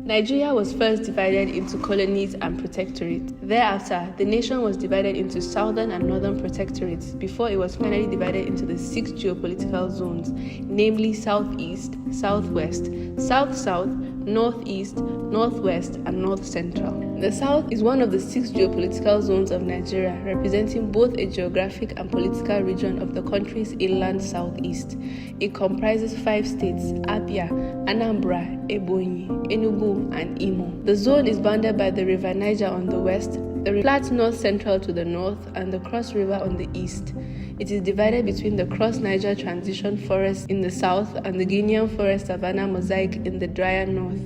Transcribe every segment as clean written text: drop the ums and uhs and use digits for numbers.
Nigeria was first divided into colonies and protectorates. Thereafter, the nation was divided into southern and northern protectorates before it was finally divided into the 6 geopolitical zones, namely Southeast, Southwest, South-South, Northeast, Northwest, and North Central. The South is one of the 6 geopolitical zones of Nigeria, representing both a geographic and political region of the country's inland southeast. It comprises 5 states: Abia, Anambra, Ebonyi, Enugu, and Imo. The zone is bounded by the River Niger on the west, the Platte North Central to the north, and the Cross River on the east. It is divided between the Cross Niger Transition Forest in the south and the Guinean Forest Savannah Mosaic in the drier north.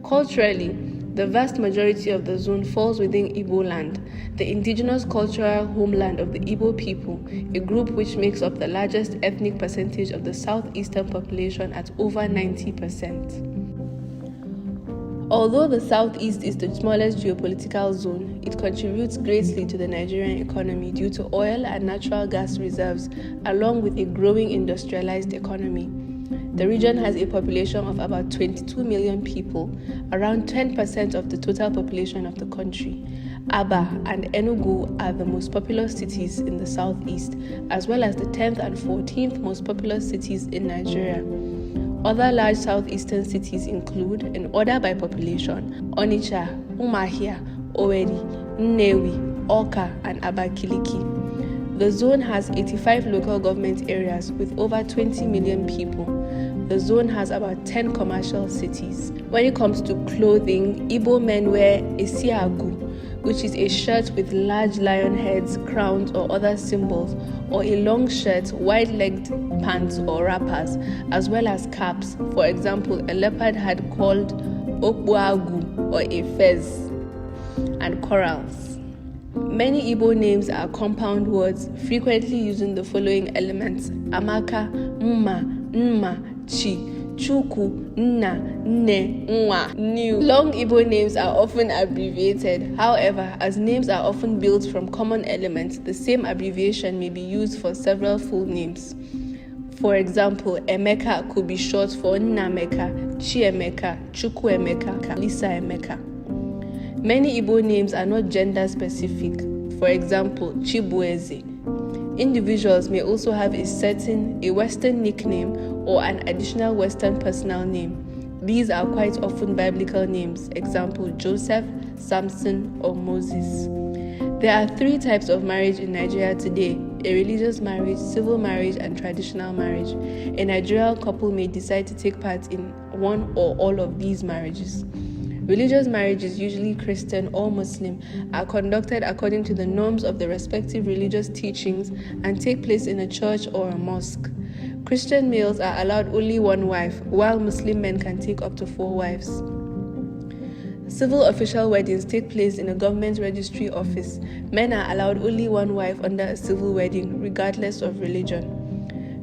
Culturally, the vast majority of the zone falls within Igbo land, the indigenous cultural homeland of the Igbo people, a group which makes up the largest ethnic percentage of the southeastern population at over 90%. Although the southeast is the smallest geopolitical zone, it contributes greatly to the Nigerian economy due to oil and natural gas reserves, along with a growing industrialized economy. The region has a population of about 22 million people, around 10% of the total population of the country. Aba and Enugu are the most populous cities in the southeast, as well as the 10th and 14th most populous cities in Nigeria. Other large southeastern cities include, in order by population, Onitsha, Umuahia, Owerri, Nnewi, Awka, and Abakaliki. The zone has 85 local government areas with over 20 million people. The zone has about 10 commercial cities. When it comes to clothing, Igbo men wear a siagu, which is a shirt with large lion heads, crowns, or other symbols, or a long shirt, wide-legged pants or wrappers, as well as caps. For example, a leopard hat called okbuagu, or a fez, and corals. Many Igbo names are compound words, frequently using the following elements: Amaka, Mma, Nma, Chi, Chuku, Nna, Nne, Nwa, New. Long Igbo names are often abbreviated. However, as names are often built from common elements, the same abbreviation may be used for several full names. For example, Emeka could be short for Nnameka, Chiemeka, Chukwuemeka, Lisa Emeka. Many Igbo names are not gender specific. For example, Chibueze. Individuals may also have a Western nickname or an additional Western personal name. These are quite often biblical names, example Joseph, Samson, or Moses. There are 3 types of marriage in Nigeria today: a religious marriage, civil marriage, and traditional marriage. A Nigerian couple may decide to take part in one or all of these marriages. Religious marriages, usually Christian or Muslim, are conducted according to the norms of the respective religious teachings and take place in a church or a mosque. Christian males are allowed only 1 wife, while Muslim men can take up to 4 wives. Civil official weddings take place in a government registry office. Men are allowed only 1 wife under a civil wedding, regardless of religion.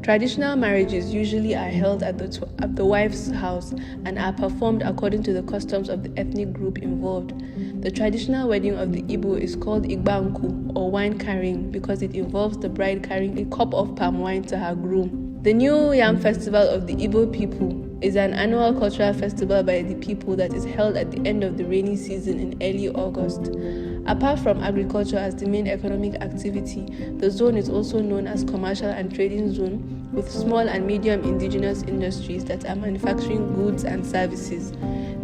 Traditional marriages usually are held at the wife's house and are performed according to the customs of the ethnic group involved. The traditional wedding of the Igbo is called Igbanku, or wine carrying, because it involves the bride carrying a cup of palm wine to her groom. The New Yam Festival of the Igbo people is an annual cultural festival by the people that is held at the end of the rainy season in early August. Apart from agriculture as the main economic activity, the zone is also known as commercial and trading zone, with small and medium indigenous industries that are manufacturing goods and services.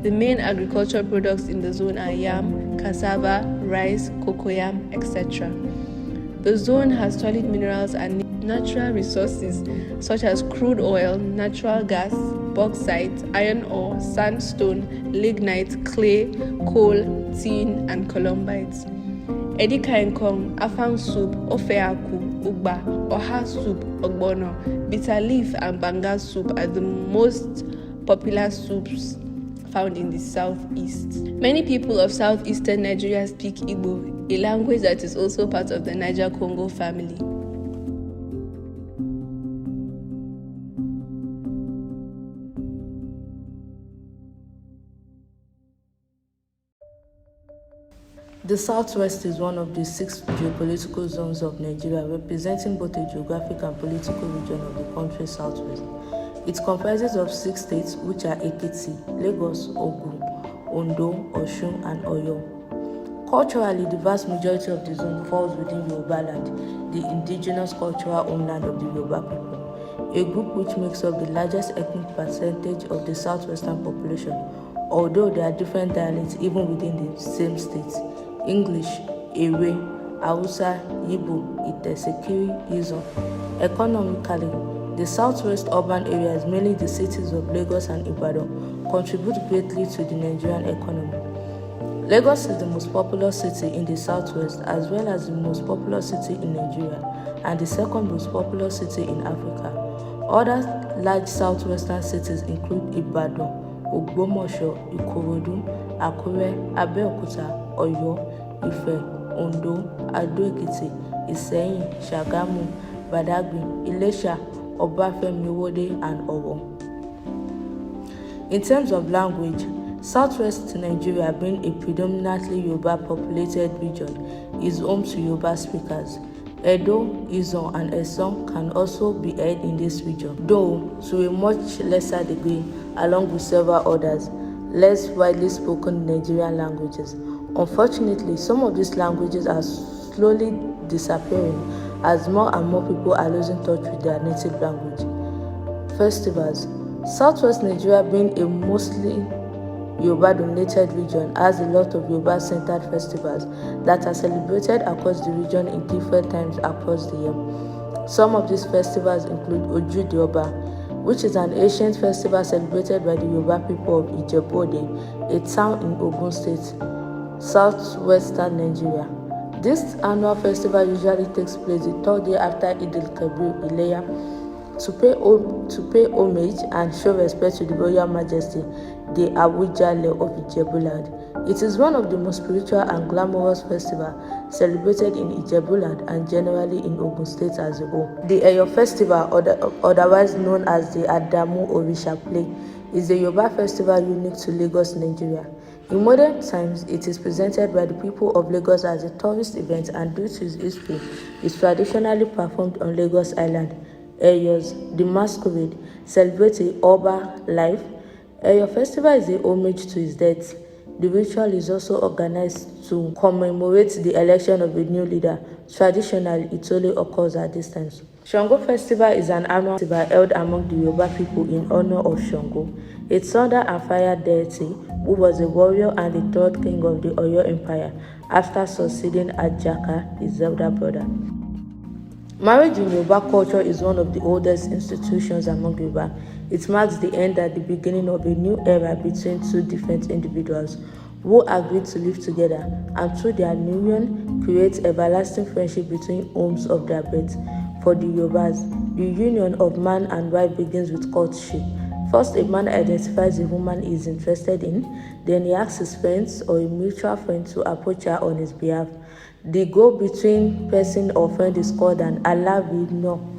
The main agricultural products in the zone are yam, cassava, rice, cocoyam, etc. The zone has solid minerals and natural resources such as crude oil, natural gas, bauxite, iron ore, sandstone, lignite, clay, coal, tin, and columbites. Edikaikong, afang soup, ofeaku, ugba, oha soup, ogbono, bitter leaf, and banga soup are the most popular soups found in the southeast. Many people of southeastern Nigeria speak Igbo, a language that is also part of the Niger-Congo family. The Southwest is one of the 6 geopolitical zones of Nigeria, representing both a geographic and political region of the country's southwest. It comprises of 6 states, which are Ekiti, Lagos, Ogun, Ondo, Osun, and Oyo. Culturally, the vast majority of the zone falls within Yoruba land, the indigenous cultural homeland of the Yoruba people, a group which makes up the largest ethnic percentage of the southwestern population, although there are different dialects even within the same states: English, Ewe, Hausa, Igbo, Ite-Sekiri, Izo. Economically, the southwest urban areas, mainly the cities of Lagos and Ibadan, contribute greatly to the Nigerian economy. Lagos is the most populous city in the southwest, as well as the most populous city in Nigeria and the second most populous city in Africa. Other large southwestern cities include Ibadan, Ogbomoso, Ikorodu, Akure, Abeokuta, Oyo, Ife, Ondo, Ado-Ekiti, Iseyin, Shagamu, Badagry, Ilesha, Obafemi-Owode, and Owo. In terms of language, southwest Nigeria, being a predominantly Yoruba-populated region, is home to Yoruba speakers. Edo, Izon, and Eson can also be heard in this region, though to a much lesser degree, along with several others, less widely spoken Nigerian languages. Unfortunately, some of these languages are slowly disappearing as more and more people are losing touch with their native language. Festivals. Southwest Nigeria, being a mostly Yoruba-dominated region, has a lot of Yoruba-centered festivals that are celebrated across the region in different times across the year. Some of these festivals include Ojude Oba, which is an ancient festival celebrated by the Yoruba people of Ijebu-Ode, a town in Ogun State, southwestern Nigeria. This annual festival usually takes place the third day after Eid al-Kabir Ileya, to pay homage and show respect to the Royal Majesty, the Awujale of Ijebuland. It is one of the most spiritual and glamorous festivals celebrated in Ijebuland and generally in Ogun State as a whole. The Eyo Festival, otherwise known as the Adamu Orisha Play, is a Yoruba festival unique to Lagos, Nigeria. In modern times, it is presented by the people of Lagos as a tourist event, and due to its history, is traditionally performed on Lagos Island. Eyos, the masquerade, celebrates a Oba life. Eyo Festival is a homage to his death. The ritual is also organized to commemorate the election of a new leader. Traditionally, it only occurs at this time. Shango Festival is an annual festival held among the Yoruba people in honor of Shango, a thunder and fire deity who was a warrior and the third king of the Oyo Empire after succeeding Ajaka, his elder brother. Marriage in Yoruba culture is one of the oldest institutions among Yoruba. It marks the end and the beginning of a new era between two different individuals who agree to live together, and through their union create everlasting friendship between homes of their birth. For the Yorubas, the union of man and wife begins with courtship. First, a man identifies a woman he is interested in, then he asks his friends or a mutual friend to approach her on his behalf. The go-between person or friend is called an alawino.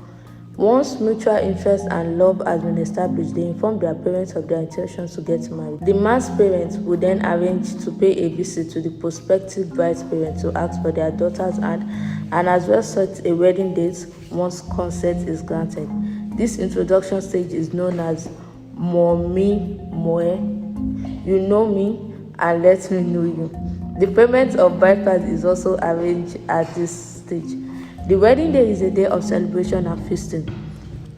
Once mutual interest and love has been established, they inform their parents of their intentions to get married. The man's parents will then arrange to pay a visit to the prospective bride's parents to ask for their daughter's hand, and as well set a wedding date once consent is granted. This introduction stage is known as Momi Moe. You know me and let me know you. The payment of bride price is also arranged at this stage. The wedding day is a day of celebration and feasting.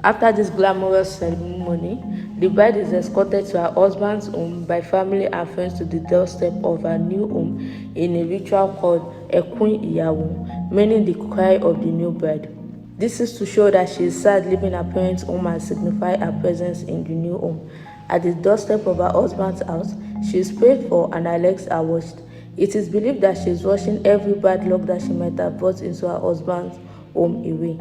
After this glamorous ceremony, the bride is escorted to her husband's home by family and friends to the doorstep of her new home in a ritual called Ekun Iyawo, meaning the cry of the new bride. This is to show that she is sad leaving her parents' home and signify her presence in the new home. At the doorstep of her husband's house, she is prayed for and her legs are washed. It is believed that she is washing every bad luck that she might have brought into her husband's home away.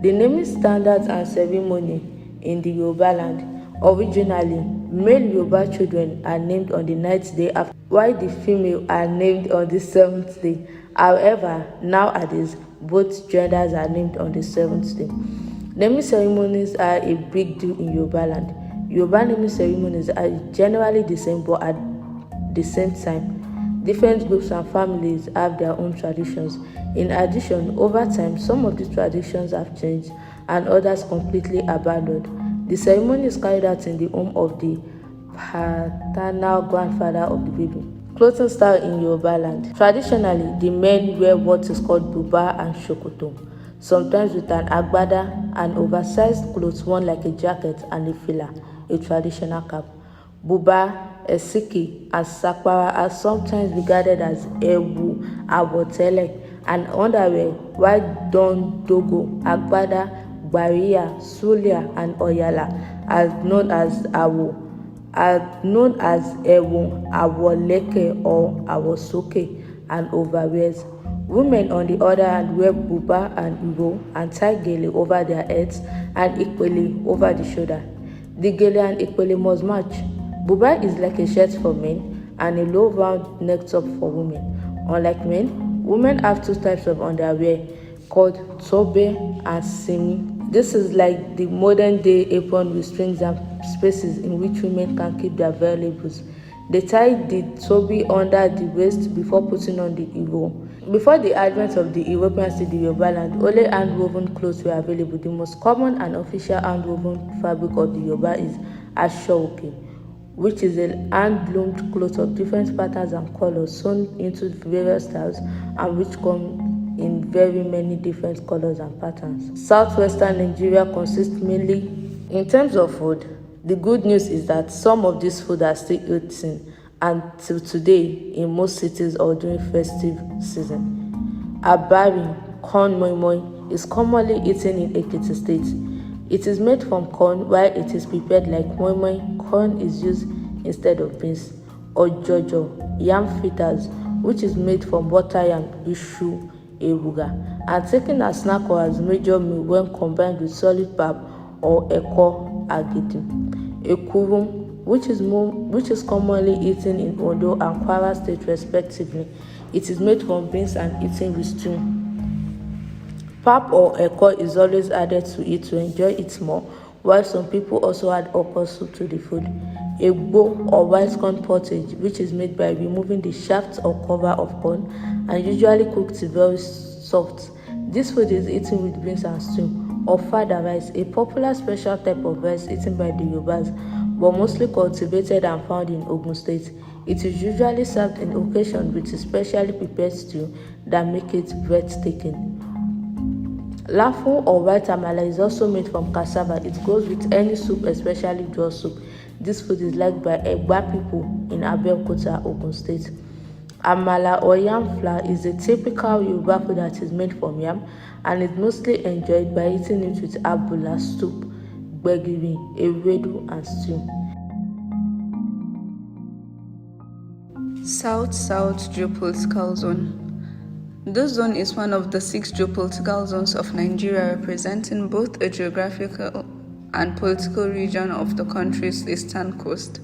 The naming standards and ceremony in the Yoruba land. Originally, male Yoruba children are named on the 9th day after, while the female are named on the 7th day. However, nowadays, both genders are named on the 7th day. Naming ceremonies are a big deal in Yoruba land. Yoruba naming ceremonies are generally the same, but at the same time, different groups and families have their own traditions. In addition, over time, some of these traditions have changed and others completely abandoned. The ceremony is carried out in the home of the paternal grandfather of the baby. Clothing style in Yoruba land. Traditionally, the men wear what is called buba and shokoto, sometimes with an agbada, an oversized clothes worn like a jacket, and a fila, a traditional cap. Buba, esiki, and sakpara are sometimes regarded as ewu, abotele, and underwear, while don dogo, agbada, baria, sulia, and oyala are known as ewu, awoleke or awosoke, and overwears. Women, on the other hand, wear buba and iro and tie gele over their heads and ikpele over the shoulder. The gele and ikpele must match. Buba is like a shirt for men and a low round neck top for women. Unlike men, women have two types of underwear called tobe and simi. This is like the modern day apron with strings and spaces in which women can keep their valuables. They tie the tobe under the waist before putting on the iro. Before the advent of the Europeans to the Yoruba land, only hand-woven clothes were available. The most common and official hand-woven fabric of the Yoruba is aso-oke, which is a hand-loomed cloth of different patterns and colors sewn into various styles and which come in very many different colors and patterns. Southwestern Nigeria consists mainly in terms of food. The good news is that some of these food are still eaten until today in most cities or during festive season. Abari, corn moi moi, is commonly eaten in Ekiti State. It is made from corn while it is prepared like moi moi. Corn is used instead of beans. Ojojo, yam fritters, which is made from butter yam, ishu, eruga, and taken as snack or as major meal when combined with solid pap or eko agidi. Ekuru, which is commonly eaten in Ondo and Kwara State respectively. It is made from beans and eaten with stew. Pap or eko is always added to it to enjoy it more, while some people also add okra soup to the food. Egbo or white corn pottage, which is made by removing the shaft or cover of corn and usually cooked very soft. This food is eaten with beans and stew. Ofada rice, a popular special type of rice eaten by the Yorubas, but mostly cultivated and found in Ogun State. It is usually served in occasion with a specially prepared stew that make it breathtaking. Lafun or white amala is also made from cassava. It goes with any soup, especially draw soup. This food is liked by Egba people in Abeokuta, Ogun State. Amala or yam flour is a typical Yoruba food that is made from yam and is mostly enjoyed by eating it with abula soup, gbegiri, ewedu, and stew. South-South Geopolitical Zone. This zone is one of the 6 geopolitical zones of Nigeria, representing both a geographical and political region of the country's eastern coast.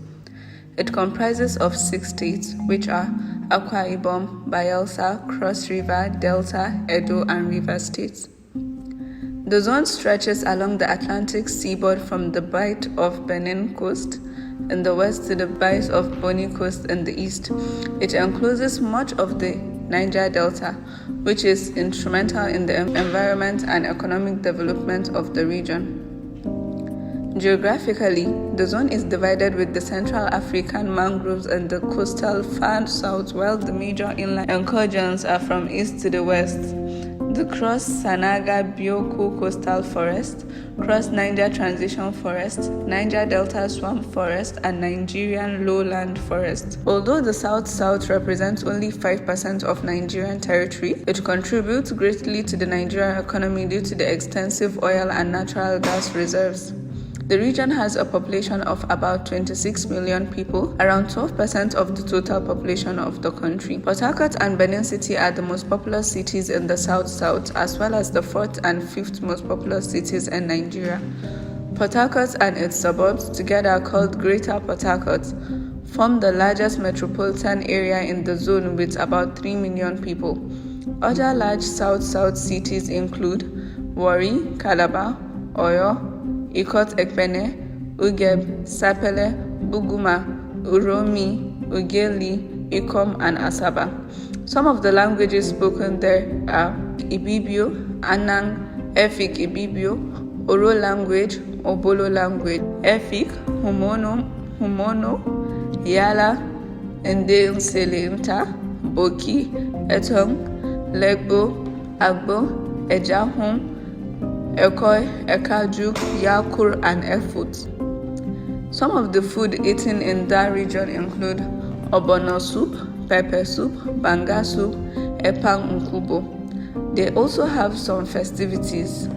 It comprises of 6 states, which are Akwa Ibom, Bayelsa, Cross River, Delta, Edo, and Rivers states. The zone stretches along the Atlantic seaboard from the Bight of Benin coast in the west to the Bight of Bonny coast in the east. It encloses much of the Niger Delta, which is instrumental in the environment and economic development of the region. Geographically, the zone is divided with the Central African mangroves and the coastal far south, while the major inland ecoregions are from east to the west. The Cross-Sanaga-Bioko Coastal Forest, Cross-Niger Transition Forest, Niger Delta Swamp Forest, and Nigerian Lowland Forest. Although the South-South represents only 5% of Nigerian territory, it contributes greatly to the Nigerian economy due to the extensive oil and natural gas reserves. The region has a population of about 26 million people, around 12% of the total population of the country. Port Harcourt and Benin City are the most populous cities in the South-South, as well as the 4th and 5th most populous cities in Nigeria. Port Harcourt and its suburbs, together called Greater Port Harcourt, form the largest metropolitan area in the zone with about 3 million people. Other large South-South cities include Warri, Calabar, Oyo, Ikot-Ekpene, Ugeb, Sapele, Buguma, Uromi, Ugeli, Ikom, and Asaba. Some of the languages spoken there are Ibibio, Anang, Efik Ibibio, Oro language, Obolo language, Efik, Humono, Humono, Yala, Ende Nselinta, Boki, Etong, Legbo, Agbo, Ejahum, Ekoi, Ekaju, Yakur, and Efut. Some of the food eaten in that region include Obono soup, pepper soup, banga soup, Epang Nkubo. They also have some festivities,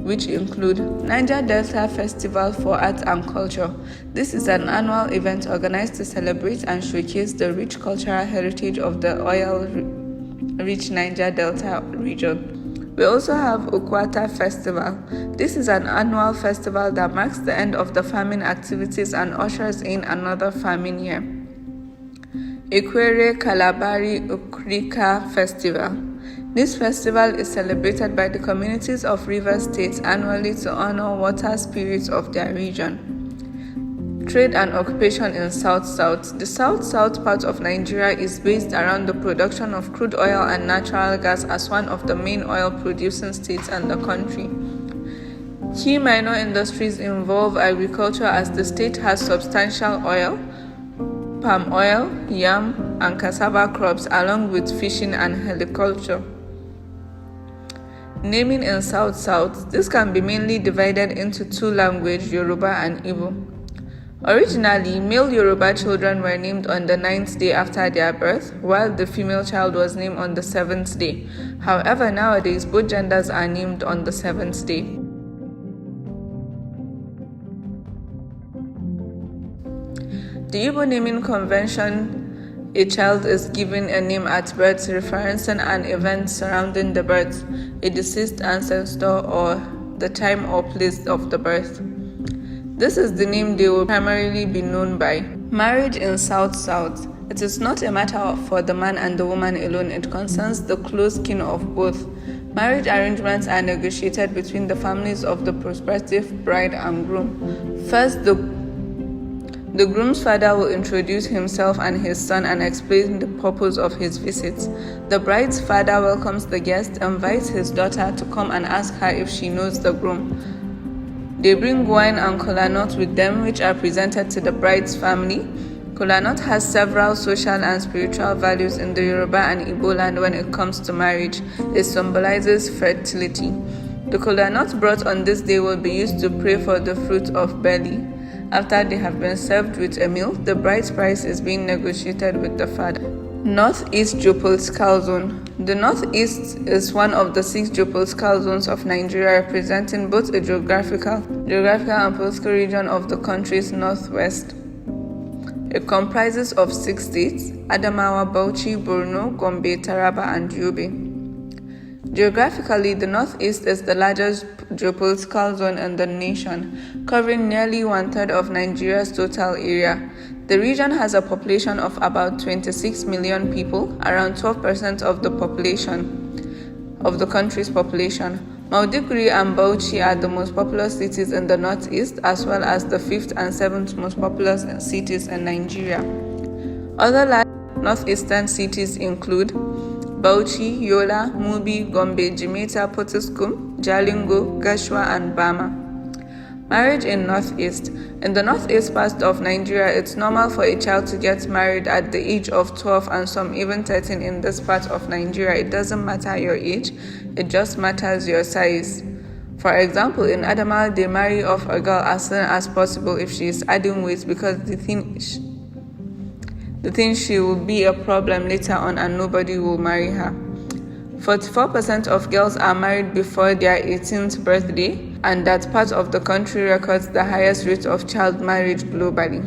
which include Niger Delta Festival for Art and Culture. This is an annual event organized to celebrate and showcase the rich cultural heritage of the oil-rich Niger Delta region. We also have Ukwata Festival. This is an annual festival that marks the end of the farming activities and ushers in another farming year. Ikwere Kalabari Ukrika Festival. This festival is celebrated by the communities of Rivers State annually to honor water spirits of their region. Trade and occupation in South-South. The South-South part of Nigeria is based around the production of crude oil and natural gas as one of the main oil-producing states in the country. Key minor industries involve agriculture as the state has substantial oil, palm oil, yam, and cassava crops along with fishing and horticulture. Naming in South-South. This can be mainly divided into two languages, Yoruba and Igbo. Originally, male Yoruba children were named on the 9th day after their birth, while the female child was named on the 7th day. However, nowadays, both genders are named on the 7th day. The Igbo naming convention, a child is given a name at birth referencing an event surrounding the birth, a deceased ancestor, or the time or place of the birth. This is the name they will primarily be known by. Marriage in South-South. It is not a matter for the man and the woman alone, it concerns the close kin of both. Marriage arrangements are negotiated between the families of the prospective bride and groom. First, the groom's father will introduce himself and his son and explain the purpose of his visit. The bride's father welcomes the guest, invites his daughter to come and ask her if she knows the groom. They bring wine and kola nut with them, which are presented to the bride's family. Kola nut has several social and spiritual values in the Yoruba and Igbo land when it comes to marriage. It symbolizes fertility. The kola nut brought on this day will be used to pray for the fruit of belly. After they have been served with a meal, the bride's price is being negotiated with the father. Northeast Geopolitical Zone. The Northeast is one of the 6 geopolitical zones of Nigeria, representing both a geographical and political region of the country's northwest. It comprises of 6 states: Adamawa, Bauchi, Borno, Gombe, Taraba, and Yobe. Geographically, the Northeast is the largest geopolitical zone in the nation, covering nearly 1/3 of Nigeria's total area. The region has a population of about 26 million people, around 12% of the country's population. Maiduguri and Bauchi are the most populous cities in the Northeast, as well as the 5th and 7th most populous cities in Nigeria. Other large northeastern cities include Bauchi, Yola, Mubi, Gombe, Jimeta, Potiskum, Jalingo, Gashua, and Bama. Marriage in Northeast. In the northeast part of Nigeria, it's normal for a child to get married at the age of 12 and some even 13 in this part of Nigeria. It doesn't matter your age, it just matters your size. For example, in Adamawa, they marry off a girl as soon as possible if she is adding weight because they think she will be a problem later on and nobody will marry her. 44% of girls are married before their 18th birthday, and that part of the country records the highest rate of child marriage globally.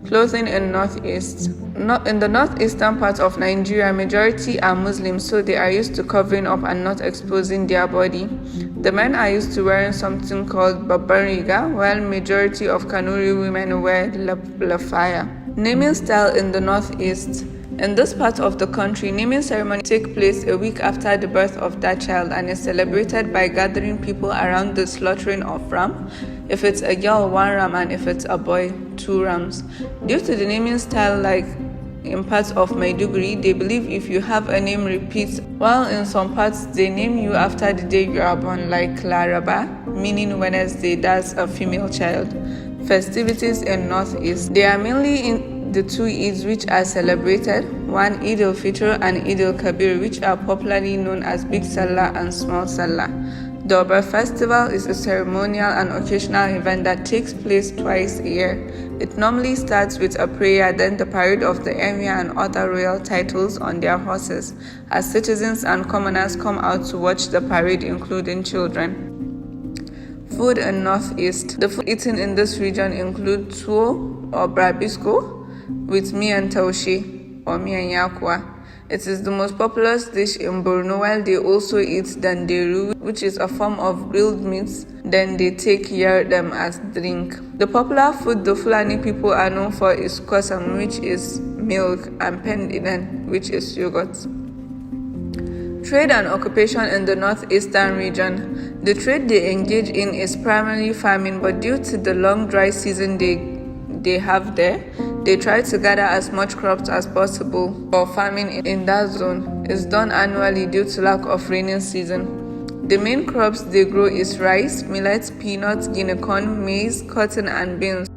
Clothing in Northeast. In the northeastern part of Nigeria, majority are Muslims, so they are used to covering up and not exposing their body. The men are used to wearing something called babariga, while majority of Kanuri women wear lafaya. Naming style in the Northeast. In this part of the country, naming ceremony takes place a week after the birth of that child and is celebrated by gathering people around the slaughtering of ram. If it's a girl, 1 ram, and if it's a boy, 2 rams. Due to the naming style, like in parts of Maiduguri, they believe if you have a name repeats, while in some parts they name you after the day you are born, like Laraba, meaning Wednesday, that's a female child. festivities in Northeast. They are mainly in the two Eids which are celebrated, one Eid al-Fitr and Eid al-Kabir, which are popularly known as Big Salah and Small Salah. The Oba festival is a ceremonial and occasional event that takes place twice a year. It normally starts with a prayer, then the parade of the emir and other royal titles on their horses, as citizens and commoners come out to watch the parade, including children. Food in Northeast. The food eaten in this region include tuwo or brabisco with miyan taushe or miyan yakuwa. It is the most popular dish in Borno, while they also eat danderu, which is a form of grilled meats. Then they take them as drink. The popular food the Fulani people are known for is kosam, which is milk, and pendiden, which is yogurt. Trade and occupation in the northeastern region. The trade they engage in is primarily farming, but due to the long dry season they have there, they try to gather as much crops as possible for farming in that zone. It's done annually due to lack of rainy season. The main crops they grow is rice, millet, peanuts, guinea corn, maize, cotton, and beans.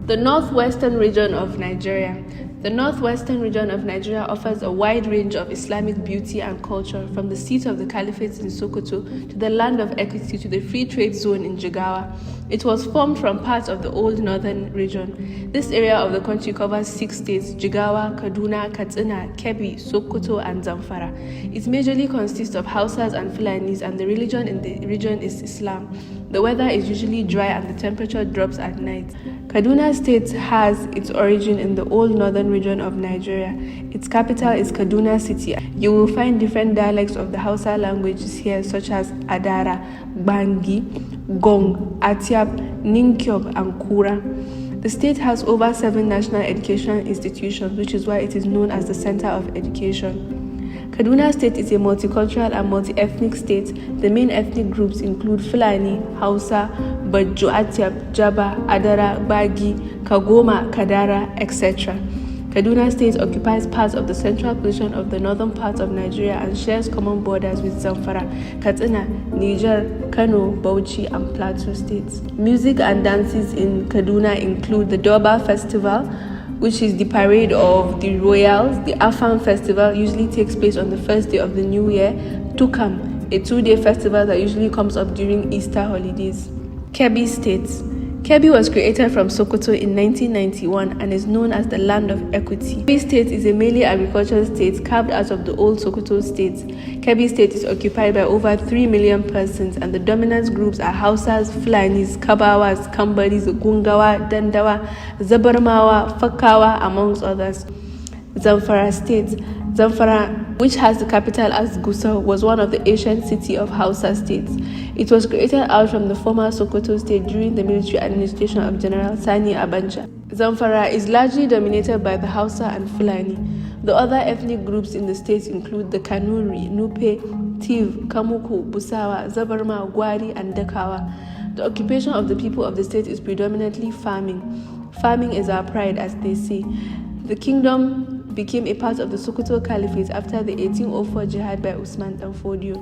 The northwestern region of Nigeria. The northwestern region of Nigeria offers a wide range of Islamic beauty and culture, from the seat of the Caliphate in Sokoto to the land of equity to the free trade zone in Jigawa. It was formed from parts of the old northern region. This area of the country covers 6 states: Jigawa, Kaduna, Katsina, Kebbi, Sokoto, and Zamfara. It majorly consists of Hausas and Fulanis, and the religion in the region is Islam. The weather is usually dry and the temperature drops at night. Kaduna State has its origin in the old northern region of Nigeria. Its capital is Kaduna City. You will find different dialects of the Hausa languages here, such as Adara, Bangi, Gong, Atiab, Ninkyob, and Kura. The state has over 7 national educational institutions, which is why it is known as the Center of Education. Kaduna State is a multicultural and multi-ethnic state. The main ethnic groups include Fulani, Hausa, Bajjo, Atiab, Jaba, Adara, Bagi, Kagoma, Kadara, etc. Kaduna State occupies parts of the central portion of the northern part of Nigeria and shares common borders with Zamfara, Katsina, Niger, Kano, Bauchi, and Plateau states. Music and dances in Kaduna include the Durbar Festival, which is the parade of the royals. The Afan Festival usually takes place on the first day of the new year. Tukam, a 2-day festival that usually comes up during Easter holidays. Kebbi State. Kebbi was created from Sokoto in 1991 and is known as the land of equity. Kebbi State is a mainly agricultural state carved out of the old Sokoto state. Kebbi State is occupied by over 3 million persons, and the dominant groups are Hausas, Fulanis, Kabawas, Kambaris, Gungawa, Dandawa, Zabarmawa, Fakawa, amongst others. Zamfara State. Zamfara, which has the capital as Gusau, was one of the ancient city of Hausa states. It was created out from the former Sokoto state during the military administration of General Sani Abacha. Zamfara is largely dominated by the Hausa and Fulani. The other ethnic groups in the state include the Kanuri, Nupe, Tiv, Kamuku, Busawa, Zabarma, Gwari, and Dakawa. The occupation of the people of the state is predominantly farming. Farming is our pride, as they say. The kingdom became a part of the Sokoto Caliphate after the 1804 jihad by Usman Dan Fodio.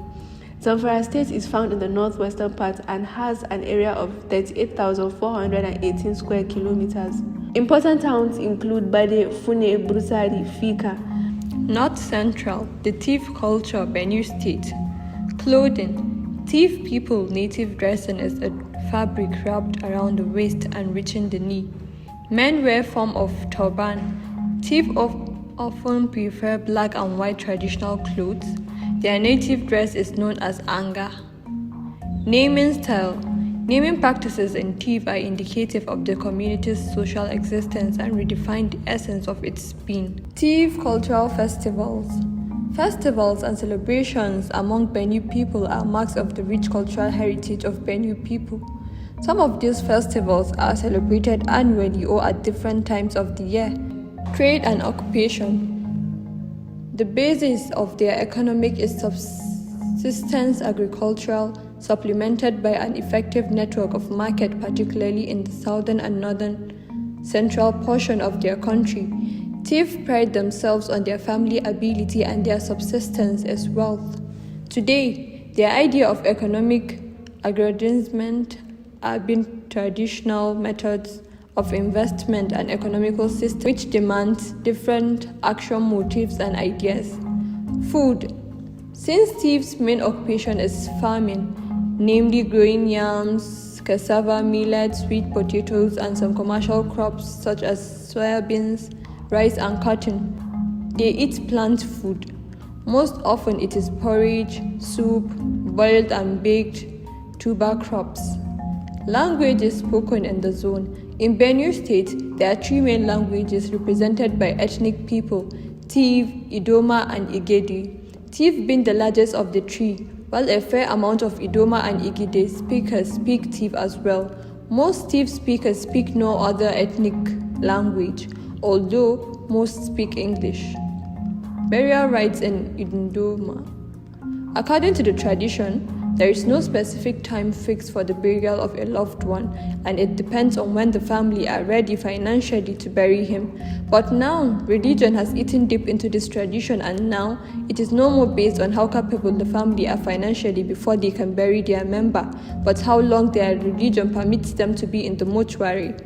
Zamfara State is found in the northwestern part and has an area of 38,418 square kilometers. Important towns include Bade, Fune, Brusari, Fika. North Central, the Tiv culture, Benue State. Clothing. Tiv people native dressing is a fabric wrapped around the waist and reaching the knee. Men wear form of turban. Tiv often prefer black and white traditional clothes. Their native dress is known as anga. Naming style. Naming practices in Tiv are indicative of the community's social existence and redefine the essence of its being. Tiv cultural festivals. Festivals and celebrations among Benue people are marks of the rich cultural heritage of Benue people. Some of these festivals are celebrated annually or at different times of the year. Trade and occupation. The basis of their economic is subsistence agricultural, supplemented by an effective network of market, particularly in the southern and northern central portion of their country. Tiv pride themselves on their family ability and their subsistence as wealth. Today, their idea of economic aggrandizement are being traditional methods of investment and economical system which demands different action motives and ideas. Food. Since thieves' main occupation is farming, namely growing yams, cassava, millet, sweet potatoes, and some commercial crops such as soybeans, rice, and cotton, they eat plant food. Most often it is porridge, soup, boiled and baked tuber crops. Languages spoken in the zone. In Benue State, there are three main languages represented by ethnic people: Tiv, Idoma, and Igede. Tiv being the largest of the three, while a fair amount of Idoma and Igede speakers speak Tiv as well. Most Tiv speakers speak no other ethnic language, although most speak English. Burial rites in Idoma. According to the tradition, there is no specific time fixed for the burial of a loved one, and it depends on when the family are ready financially to bury him. But now, religion has eaten deep into this tradition, and now it is no more based on how capable the family are financially before they can bury their member, but how long their religion permits them to be in the mortuary.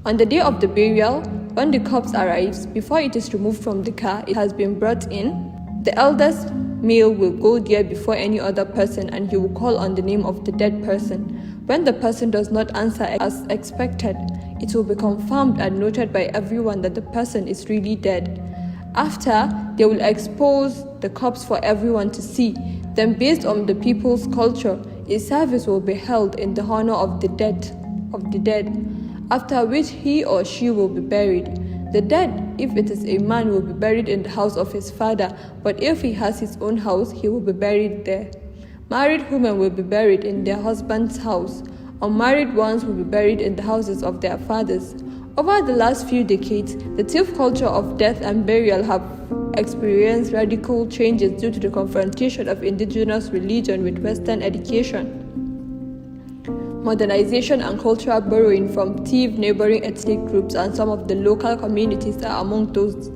On the day of the burial, when the corpse arrives, before it is removed from the car it has been brought in, the eldest male will go there before any other person, and he will call on the name of the dead person. When the person does not answer as expected, it will be confirmed and noted by everyone that the person is really dead. After, they will expose the corpse for everyone to see. Then, based on the people's culture, a service will be held in the honor of the dead, after which he or she will be buried. The dead, if it is a man, will be buried in the house of his father, but if he has his own house, he will be buried there. Married women will be buried in their husband's house. Unmarried ones will be buried in the houses of their fathers. Over the last few decades, the Tiv culture of death and burial have experienced radical changes due to the confrontation of indigenous religion with Western education, modernization, and cultural borrowing from Tiv neighboring ethnic groups, and some of the local communities are among those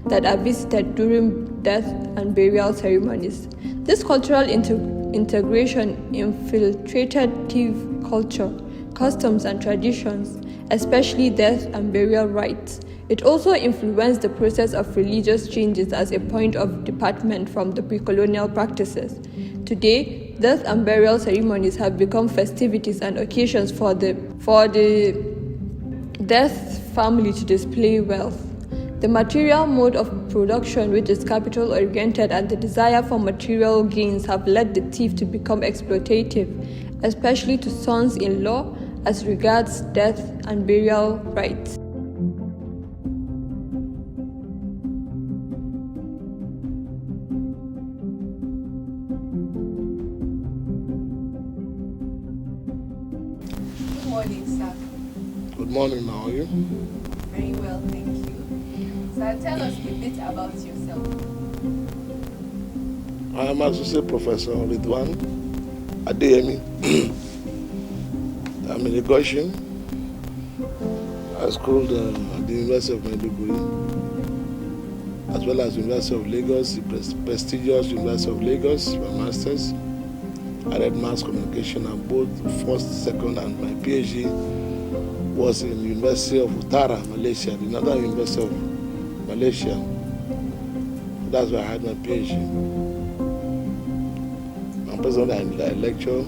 that are visited during death and burial ceremonies. This cultural integration infiltrated Tiv culture, customs, and traditions, especially death and burial rites. It also influenced the process of religious changes as a point of departure from the pre-colonial practices. Today, death and burial ceremonies have become festivities and occasions for the death family to display wealth. The material mode of production, which is capital-oriented, and the desire for material gains have led the thief to become exploitative, especially to sons-in-law as regards death and burial rites. Good morning, sir. Good morning, how are you? Very well, thank you. Sir, tell us a bit about yourself. I am Associate Professor Ridwan Adeyemi. I'm a Lagosian. I schooled at the University of Maiduguri, as well as University of Lagos, the prestigious University of Lagos, my master's. I read mass communication, and both first, second, and my PhD was in the University of Utara, Malaysia, the Northern University of Malaysia. That's where I had my PhD. I'm presently I lecture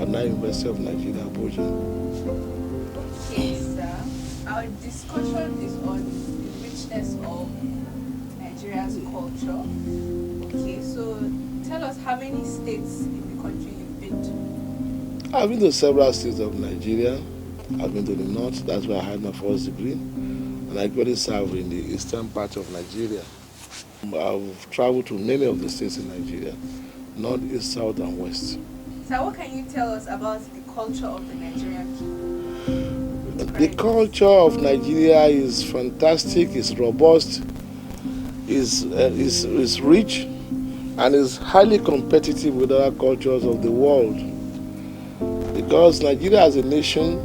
at the University of Nigeria, Abuja. Okay, sir. Our discussion is on the richness of Nigeria's culture. Okay, so tell us how many states in the country you've been to. I've been to several states of Nigeria. I've been to the north, that's where I had my first degree. And I actually served in the eastern part of Nigeria. I've traveled to many of the states in Nigeria, north, east, south, and west. So what can you tell us about the culture of the Nigerian people? The culture of Nigeria is fantastic, is robust, is rich, and is highly competitive with other cultures of the world. Because Nigeria as a nation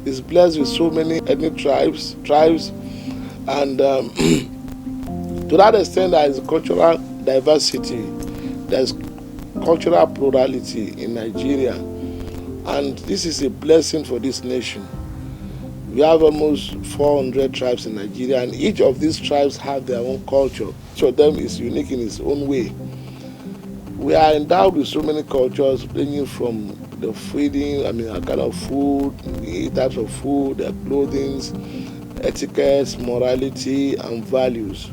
is blessed with so many ethnic tribes, and to that extent there is cultural diversity, there is cultural plurality in Nigeria. And this is a blessing for this nation. We have almost 400 tribes in Nigeria, and each of these tribes have their own culture. Each of them is unique in its own way. We are endowed with so many cultures, ranging from the feeding, a kind of food, the types of food, their clothing, etiquettes, morality, and values.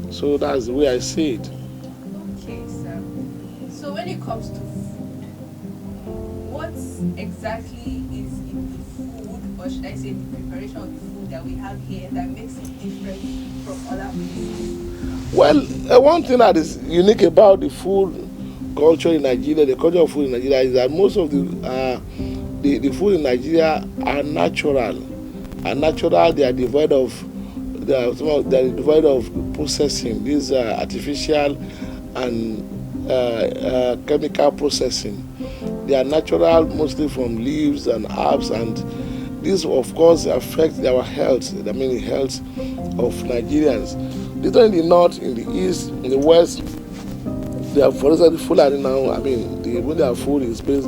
So that's the way I see it. Okay, sir. So when it comes to food, what exactly is in the food, or should I say the preparation of the food that we have here that makes it different from other places? Well, one thing that is unique about the food culture in Nigeria, the culture of food in Nigeria, is that most of the food in Nigeria are natural. They are devoid of processing. These are artificial and chemical processing. They are natural, mostly from leaves and herbs, and this, of course, affects our health. The health of Nigerians. Little in the north, in the east, in the west, they are, for example, Fulani now. When their food is based,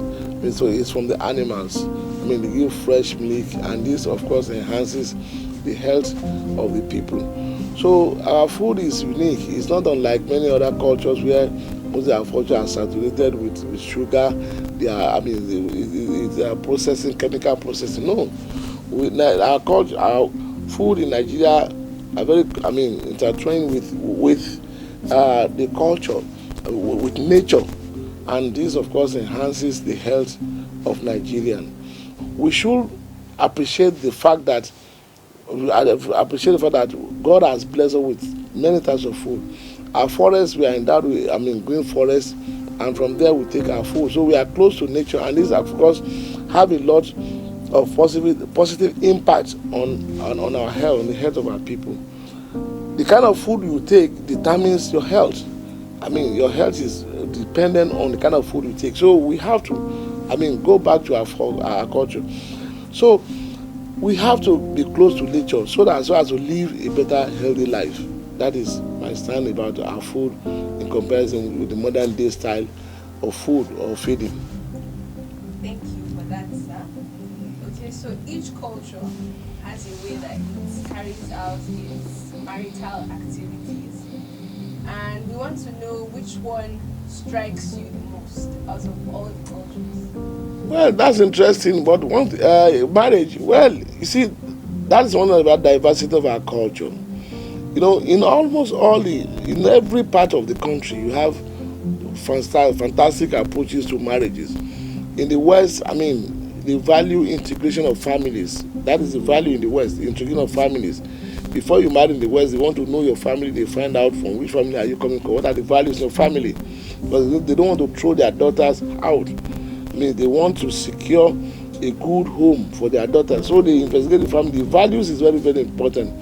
so it's from the animals. They give fresh milk, and this, of course, enhances the health of the people. So our food is unique. It's not unlike many other cultures where most of our culture are saturated with sugar. They are processing, chemical processing. No, our culture, our food in Nigeria are very, intertwined with the culture, with nature, and this, of course, enhances the health of Nigerians. We should appreciate the fact that God has blessed us with many types of food. Our forests, we are endowed with green forests, and from there we take our food. So we are close to nature, and this, of course, have a lot of positive impact on our health, on the health of our people. The kind of food you take determines your health. Your health is dependent on the kind of food you take. So we have to, go back to our culture. So we have to be close to nature so as to live a better, healthy life. That is my stand about our food in comparison with the modern day style of food or feeding. Thank you for that, sir. Okay, so each culture has a way that it carries out its marital activities, and we want to know which one strikes you the most out of all the cultures. Well, that's interesting, but marriage, you see, that is one of the diversity of our culture. In almost in every part of the country, you have fantastic approaches to marriages. In the West, they value integration of families. That is the value in the West, the integration of families. Before you marry in the West, they want to know your family. They find out from which family are you coming from, what are the values of your family. But they don't want to throw their daughters out. They want to secure a good home for their daughters. So they investigate the family. The values is very, very important.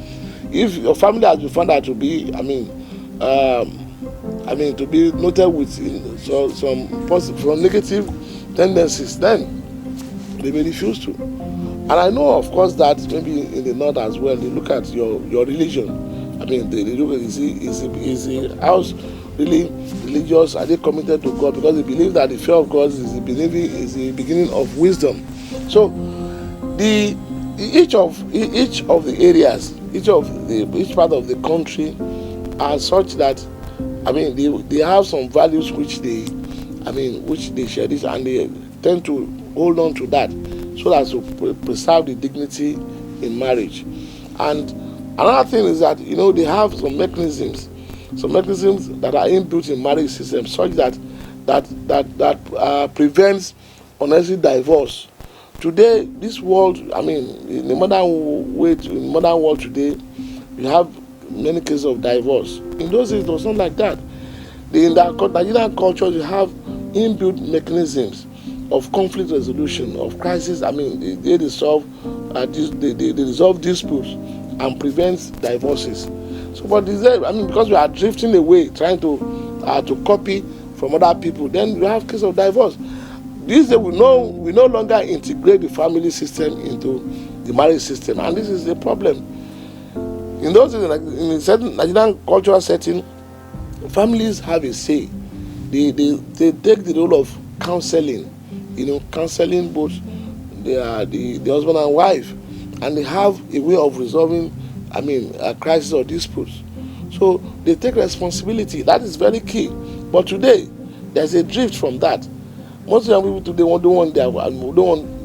If your family has been found out to be, to be noted with some negative tendencies, then they may refuse to. And I know, of course, that maybe in the north as well, they look at your religion. They look at is the house really religious? Are they committed to God? Because they believe that the fear of God is the beginning of wisdom. So each of the areas, each part of the country are such that they have some values which they cherish, and they tend to hold on to that so as to preserve the dignity in marriage. And another thing is that they have some mechanisms that are inbuilt in marriage system such that prevents unnecessary divorce. Today, this world, in the modern world today, we have many cases of divorce. In those days, it was not like that. In the Nigerian culture, you have inbuilt mechanisms of conflict resolution, of crisis. They resolve disputes and prevent divorces. So, but because we are drifting away, trying to copy from other people, then we have cases of divorce. These days, we no longer integrate the family system into the marriage system, and this is a problem. In those days, in a certain Nigerian cultural setting, families have a say. They take the role of counseling counseling both the husband and wife, and they have a way of resolving, a crisis or disputes. So they take responsibility. That is very key. But today, there's a drift from that. Most young people today don't want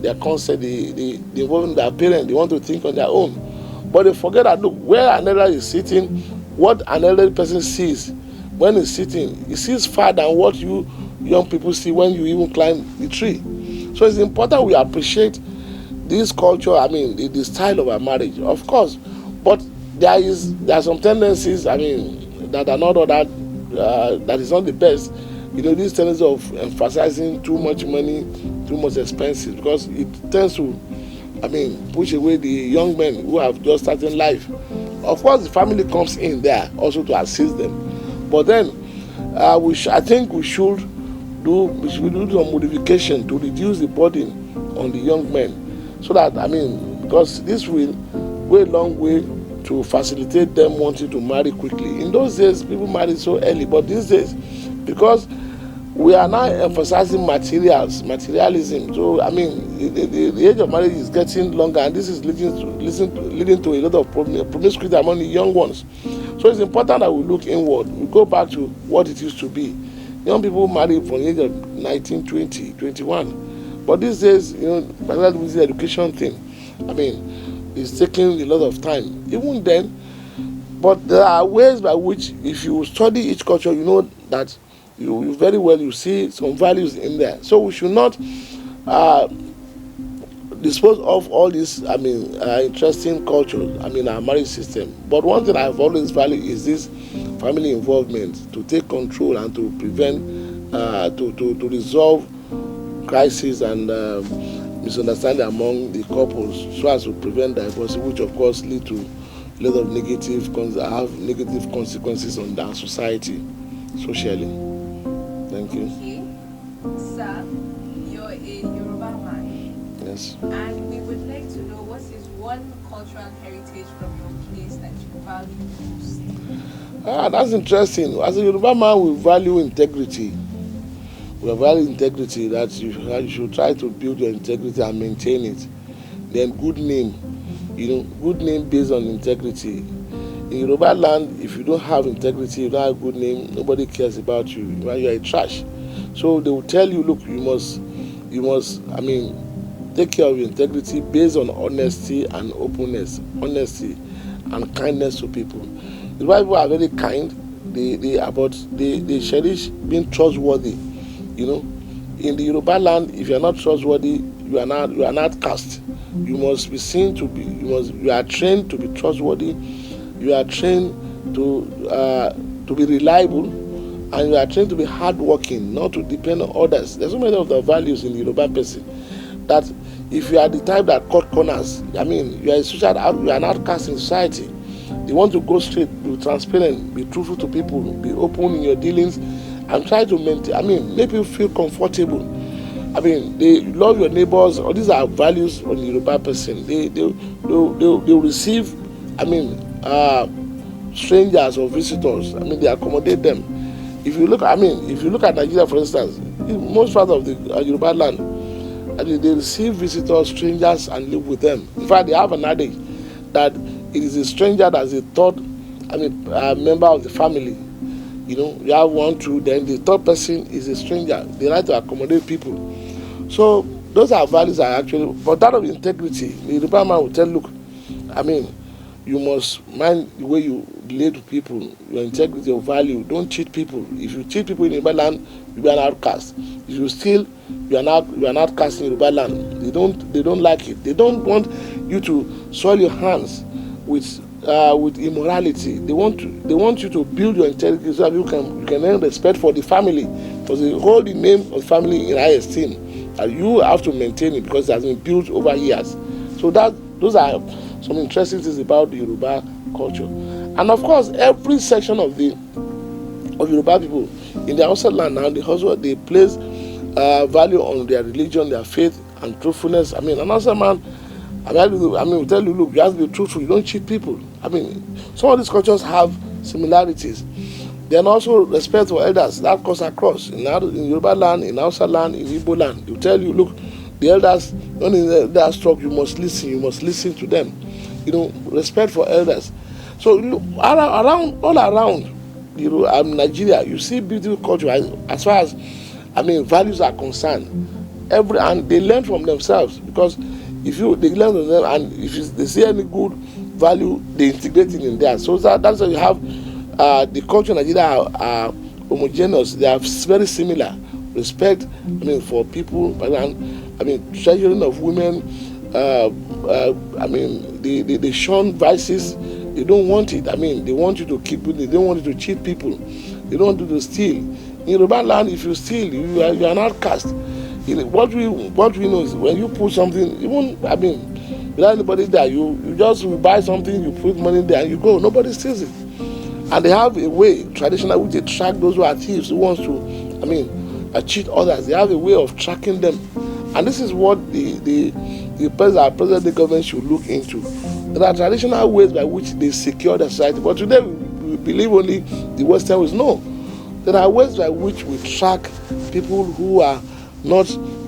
their consent, the involvement of their parents. They want to think on their own. But they forget that, look, where an elder is sitting, what an elderly person sees when he's sitting, he sees far than what you young people see when you even climb the tree. So it's important we appreciate this culture, the style of our marriage, of course. But there are some tendencies, that are not all that is not the best. This tendency of emphasizing too much money, too much expenses, because it tends to, push away the young men who have just started life. Of course, the family comes in there also to assist them. But then, I think we should do some modification to reduce the burden on the young men, so that, because this will go a long way to facilitate them wanting to marry quickly. In those days, people married so early, but these days, because we are now emphasizing materialism. So, the age of marriage is getting longer, and this is leading to a lot of promiscuity among the young ones. So it's important that we look inward. We go back to what it used to be. Young people marry from the age of 19, 20, 21. But these days, particularly with the education thing, it's taking a lot of time. Even then, but there are ways by which, if you study each culture, you know that you very well, you see some values in there. So we should not dispose of all these, interesting cultures, our marriage system. But one thing I've always valued is this family involvement, to take control and to prevent, to resolve crises and misunderstanding among the couples, so as to prevent divorce, which of course lead to a lot of negative consequences on our society, socially. Thank you. Okay. Sir, you're a Yoruba man. Yes. And we would like to know, what is one cultural heritage from your place that you value most? That's interesting. As a Yoruba man, we value integrity. We value integrity, that you should try to build your integrity and maintain it. Then good name, good name based on integrity. In Yoruba land, if you don't have integrity, you don't have good name, nobody cares about you. You are a trash. So they will tell you, look, you must, take care of your integrity based on honesty and openness, honesty and kindness to people. The people are very kind. They cherish being trustworthy. In the Yoruba land, if you are not trustworthy, you are not cast. You must be seen to be. You are trained to be trustworthy. You are trained to be reliable, and you are trained to be hardworking, not to depend on others. There's so many of the values in the Yoruba person that if you are the type that cut corners, you are you are an outcast in society. They want to go straight, be transparent, be truthful to people, be open in your dealings, and try to maintain. Make people feel comfortable. They love your neighbors. All these are values on the Yoruba person. They receive, strangers or visitors. They accommodate them. If you look at Nigeria, for instance, in most parts of the Yoruba land, they receive visitors, strangers, and live with them. In fact, they have an adage that it is a stranger that's the third, member of the family. You have 1, 2, then the third person is a stranger. They like to accommodate people. So those are values that actually, but that of integrity, the Yoruba man will tell, look, you must mind the way you relate to people, your integrity, your value. Don't cheat people. If you cheat people in Yoruba land, you are an outcast. If you steal, you are an outcast in Yoruba land. They don't like it. They don't want you to soil your hands with immorality. They want you to build your integrity so that you can earn respect for the family, because they hold the name of the family in high esteem, and you have to maintain it because it has been built over years. So those are some interesting things about the Yoruba culture. And of course, every section of Yoruba people in their outside land now, they place value on their religion, their faith, and truthfulness. An outside man, we tell you, look, you have to be truthful. You don't cheat people. Some of these cultures have similarities, Then also respect for elders. That goes across in Yoruba land, in Hausa land, in Igbo land. You tell you, look, the elders, when the elders talk, you must listen. You must listen to them. Respect for elders. So all around, Nigeria, you see beautiful culture as far as values are concerned. And they learn from themselves, because they learn from them, and if they see any good value, they integrate it in there. So that's why you have the culture in Nigeria are homogeneous. They are very similar. Respect, for people, treasuring of women. They shun vices. They don't want it. They want you to keep it. They don't want you to cheat people. They don't want you to steal. In Yoruba land, if you steal, you are an outcast. What we know is when you put something, even without anybody there, you just buy something, you put money there, and you go. Nobody steals it. And they have a way, traditional, which they track those who are thieves, who wants to, cheat others. They have a way of tracking them. And this is what the present government should look into. There are traditional ways by which they secure the society. But today, we believe only the Western ways. No. There are ways by which we track people who are not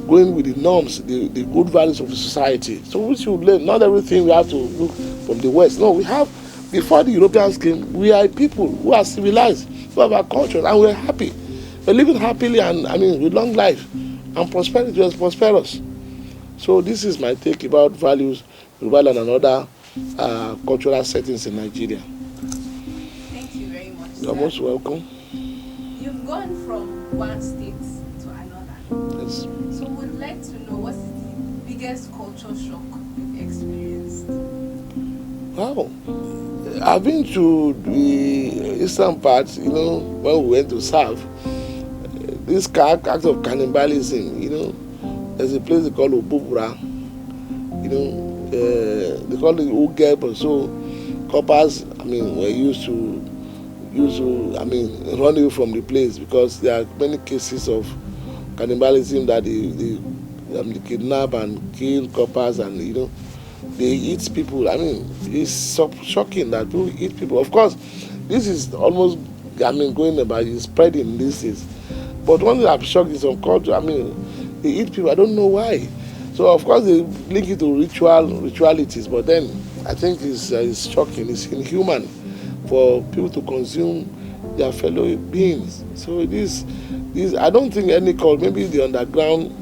going with the norms, the good values of the society. So we should learn. Not everything we have to look from the West. No, we have, before the Europeans came, we are people who are civilized, who have our culture, and we're happy. We're living happily and, with long life. And prosperity was prosperous. So this is my take about values, Yoruba and other cultural settings in Nigeria. Thank you very much. You're most welcome. You've gone from one state to another. Yes. So we'd like to know, what's the biggest culture shock you've experienced? Wow. I've been to the eastern part, when we went to serve. This act of cannibalism, there's a place they call Obubura. They call it Ugeb, but so coppers, were used to run away from the place, because there are many cases of cannibalism that they kidnap and kill coppers, and they eat people. It's so shocking that people eat people. Of course, this is almost going about, it's spreading these days. But one thing I'm shocked is some culture, they eat people. I don't know why. So of course they link it to ritualities, but then I think it's shocking. It's inhuman for people to consume their fellow beings. So this I don't think any culture, maybe the underground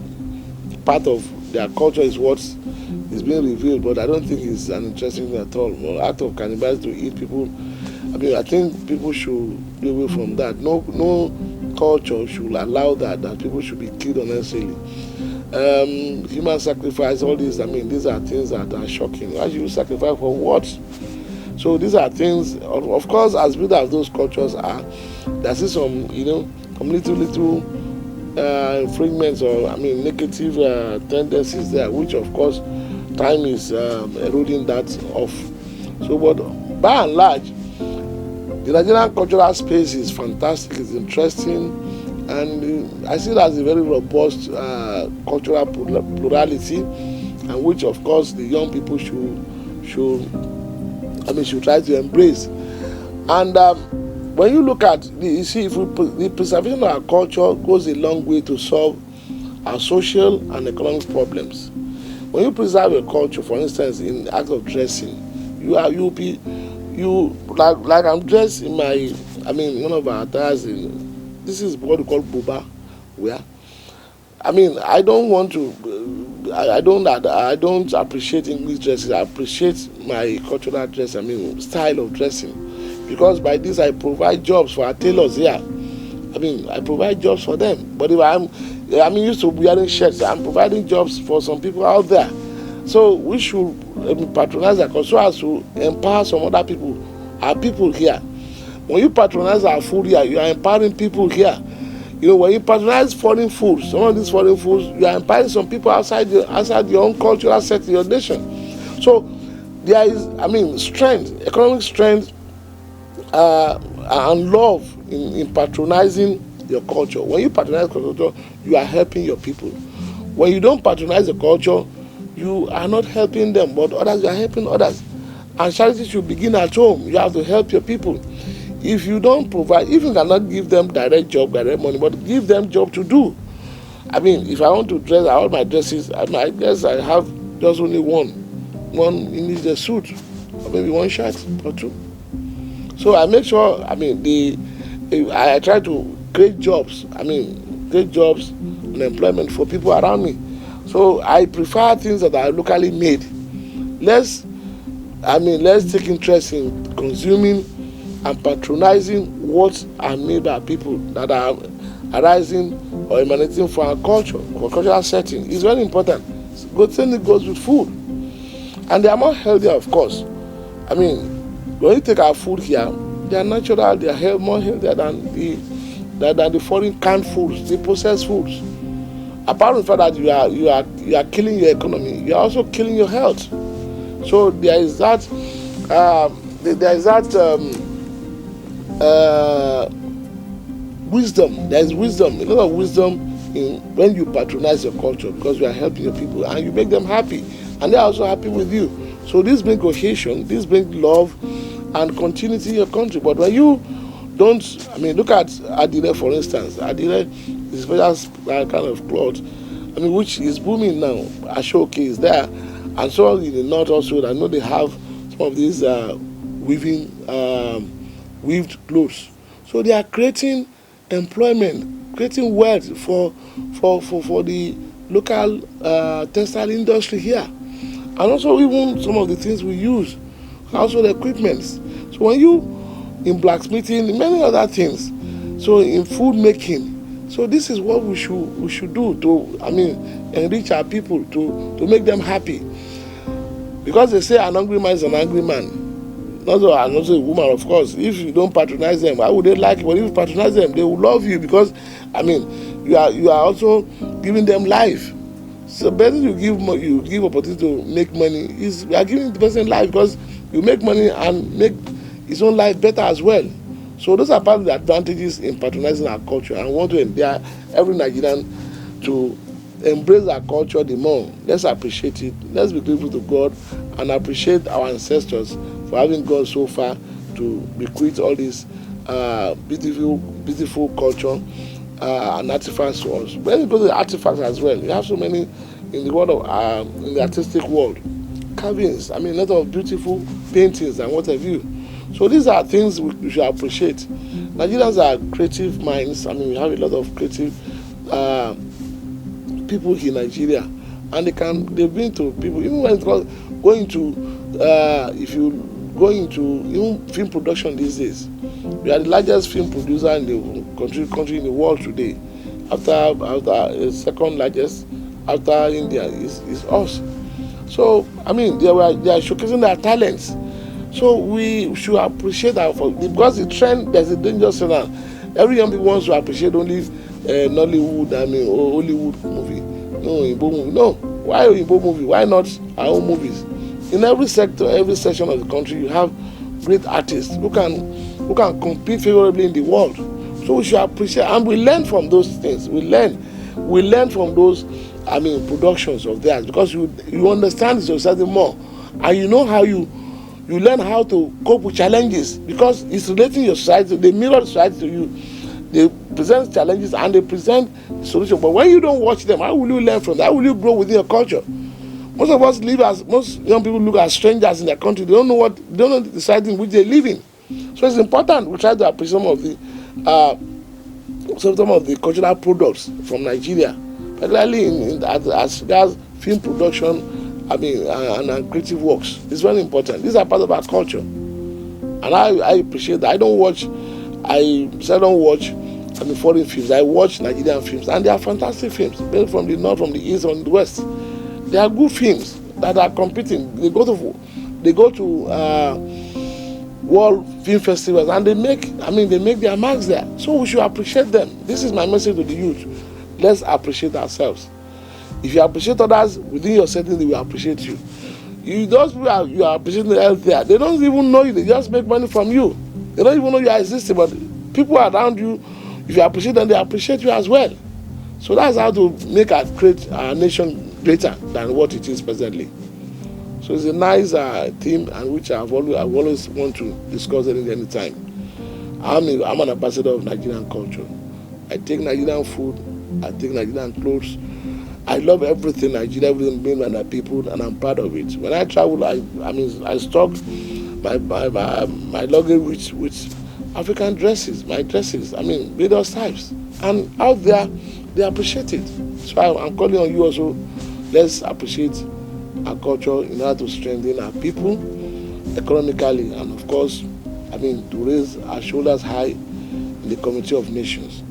part of their culture is what is being revealed, but I don't think it's an interesting thing at all. No act of cannibalism to eat people. I think people should be away from that. No culture should allow that people should be killed unnecessarily. Human sacrifice, all these, these are things that are shocking. Why should you sacrifice for what? So these are things, of course, as big as those cultures are, there's some, some little infringements or, negative tendencies there, which of course, time is eroding that off. So, but by and large, the Nigerian cultural space is fantastic, it's interesting, and I see it as a very robust cultural plurality, and which of course the young people should try to embrace. And when you look at the preservation of our culture goes a long way to solve our social and economic problems. When you preserve your culture, for instance, in the act of dressing, like I'm dressed in my, one of our attires, this is what we call buba, where, I don't want to, I don't appreciate English dresses. I appreciate my cultural dress, style of dressing, because by this I provide jobs for our tailors here. I provide jobs for them. But if I'm used to wearing shirts, I'm providing jobs for some people out there. So we should patronize our culture so as to empower some other people, our people here. When you patronize our food here, you are empowering people here. When you patronize foreign foods, some of these foreign foods, you are empowering some people outside your own cultural setting, your nation. So there is, strength, economic strength, and love in patronizing your culture. When you patronize culture, you are helping your people. When you don't patronize the culture, you are not helping them, but others, you are helping others. And charity should begin at home. You have to help your people. if you don't provide, if you cannot give them direct job, direct money, but give them job to do. I mean, if I want to dress, all my dresses, I guess I have just only one in the suit, or maybe one shirt or two. So I make sure, I mean, I try to create jobs. I mean, create jobs and employment for people around me. So I prefer things that are locally made. Let's take interest in consuming and patronizing what are made by people that are arising or emanating from our culture, or cultural setting. It's very important. Good thing it goes with food. And they are more healthier, of course. I mean, when you take our food here, they are natural, they are more healthier than the foreign canned foods, the processed foods. Apart from the fact that you are killing your economy, you are also killing your health. So there is that wisdom. There is wisdom, a lot of wisdom in when you patronize your culture, because you are helping your people and you make them happy, and they are also happy with you. So this brings cohesion, this brings love and continuity in your country. But when you don't, I mean, look at Adire, for instance. Adire is a special kind of cloth, I mean, which is booming now. Ashoke is there, and so in the north also. I know they have some of these weaved clothes. So they are creating employment, creating wealth for the local textile industry here, and also even some of the things we use, household equipments. So when you in blacksmithing, many other things, so in food making, so this is what we should do to, I mean, enrich our people, to make them happy, because they say an hungry man is an angry man. Not a woman, of course. If you don't patronize them, why would they like you? But if you patronize them, they will love you, because, I mean, you are also giving them life. So better you give opportunity to make money, you are giving the person life, because you make money and make his own life better as well. So those are part of the advantages in patronizing our culture, and want to endear every Nigerian to embrace our culture the more. Let's appreciate it. Let's be grateful to God and appreciate our ancestors for having gone so far to bequeath all this beautiful culture and artifacts to us. When you go to the artifacts as well, you have so many in the world of in the artistic world, carvings. I mean, a lot of beautiful paintings and what have you. So these are things we should appreciate. Nigerians are creative minds. I mean, we have a lot of creative people in Nigeria, and they've been to people, even when it's going to if you go into even film production these days, we are the largest film producer in the country in the world today. After second largest after India is us. So I mean, they are showcasing their talents. So we should appreciate that, because the trend, there's a dangerous trend. Every young people wants to appreciate only Nollywood, I mean, or Hollywood movie. No, Igbo movie. No, why Igbo movie? Why not our own movies? In every sector, every section of the country, you have great artists who can compete favorably in the world. So we should appreciate, and we learn from those things. We learn from those, I mean, productions of theirs, because you understand the society more, and you know how you learn how to cope with challenges, because it's relating your society. They mirror the society to you. They present challenges and they present solutions. But when you don't watch them, how will you learn from that? How will you grow within your culture? Most of us most young people look as strangers in their country. They don't know the society in which they live in. So it's important we try to appreciate some of the cultural products from Nigeria, particularly as regards film production, I mean, and creative works. It's very important. These are part of our culture, and I appreciate that. I seldom watch foreign films. I watch Nigerian films, and they are fantastic films, both from the north, from the east, from the west. They are good films that are competing. They go to world film festivals, and they make their marks there. So we should appreciate them. This is my message to the youth. Let's appreciate ourselves. If you appreciate others within your setting, they will appreciate you. Those people you are appreciating out there, they don't even know you. They just make money from you. They don't even know you are existing, but people around you, if you appreciate them, they appreciate you as well. So that's how to make our nation greater than what it is presently. So it's a nice theme, and which I've always want to discuss it any time. I'm an ambassador of Nigerian culture. I take Nigerian food, I take Nigerian clothes. I love everything Nigeria, everything made by the people, and I'm proud of it. When I travel, I stock my luggage with African dresses, my dresses, various types. And out there, they appreciate it. So I'm calling on you also, let's appreciate our culture in order to strengthen our people economically, and of course, to raise our shoulders high in the community of nations.